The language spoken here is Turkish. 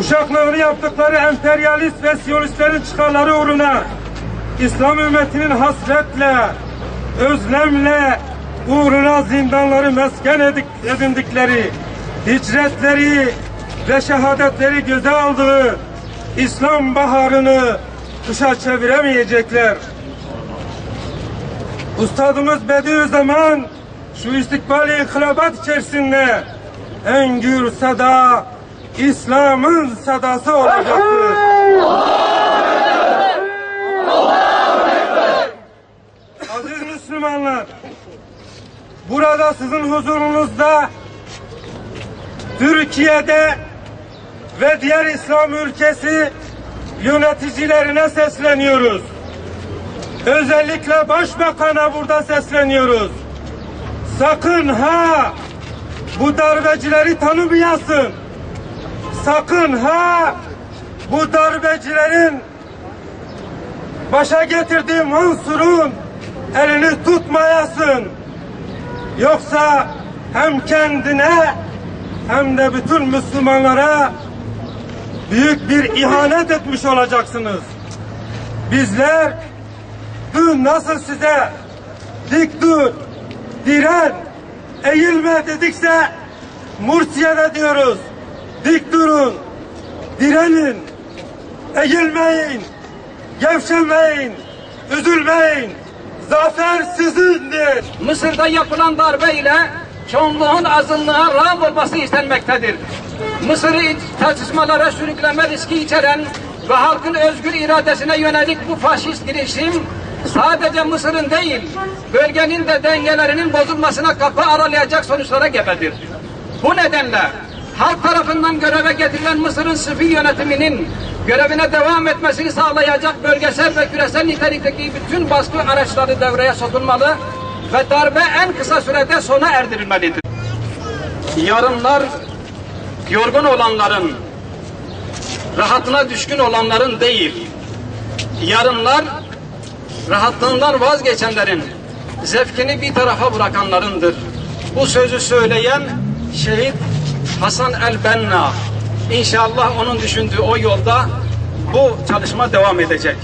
uşaklarını yaptıkları emperyalist ve siyonistlerin çıkarları uğruna İslam ümmetinin hasretle, özlemle uğruna zindanları mesken edindikleri, hicretleri ve şehadetleri göze aldığı İslam baharını kışa çeviremeyecekler. Ustadımız Bediüzzaman şu istikbali inkılabat içerisinde en gür sada İslam'ın sadası olacaktır. Aziz Müslümanlar, burada sizin huzurunuzda Türkiye'de ve diğer İslam ülkesi yöneticilerine sesleniyoruz. Özellikle Başbakan'a burada sesleniyoruz. Sakın ha bu darbecileri tanımayasın. Sakın ha bu darbecilerin başa getirdiği Mansur'un elini tutmayasın. Yoksa hem kendine hem de bütün Müslümanlara büyük bir ihanet etmiş olacaksınız. Bizler dün nasıl size dik dur, diren, eğilme dedikse Mursiye'de diyoruz. Dik durun, direnin, eğilmeyin, gevşemeyin, üzülmeyin. Zafer sizindir. Mısır'da yapılan darbe ile çoğunluğun azınlığa rağm olması istenmektedir. Mısır'ı tartışmalara sürükleme riski içeren ve halkın özgür iradesine yönelik bu faşist girişim sadece Mısır'ın değil, bölgenin de dengelerinin bozulmasına kapı aralayacak sonuçlara gebedir. Bu nedenle halk tarafından göreve getirilen Mısır'ın sivil yönetiminin görevine devam etmesini sağlayacak bölgesel ve küresel nitelikteki bütün baskı araçları devreye sokulmalı ve darbe en kısa sürede sona erdirilmelidir. Yarınlar yorgun olanların, rahatına düşkün olanların değil, yarınlar rahatlığından vazgeçenlerin, zevkini bir tarafa bırakanlarındır. Bu sözü söyleyen şehit Hasan el-Benna. İnşallah onun düşündüğü o yolda bu çalışma devam edecek.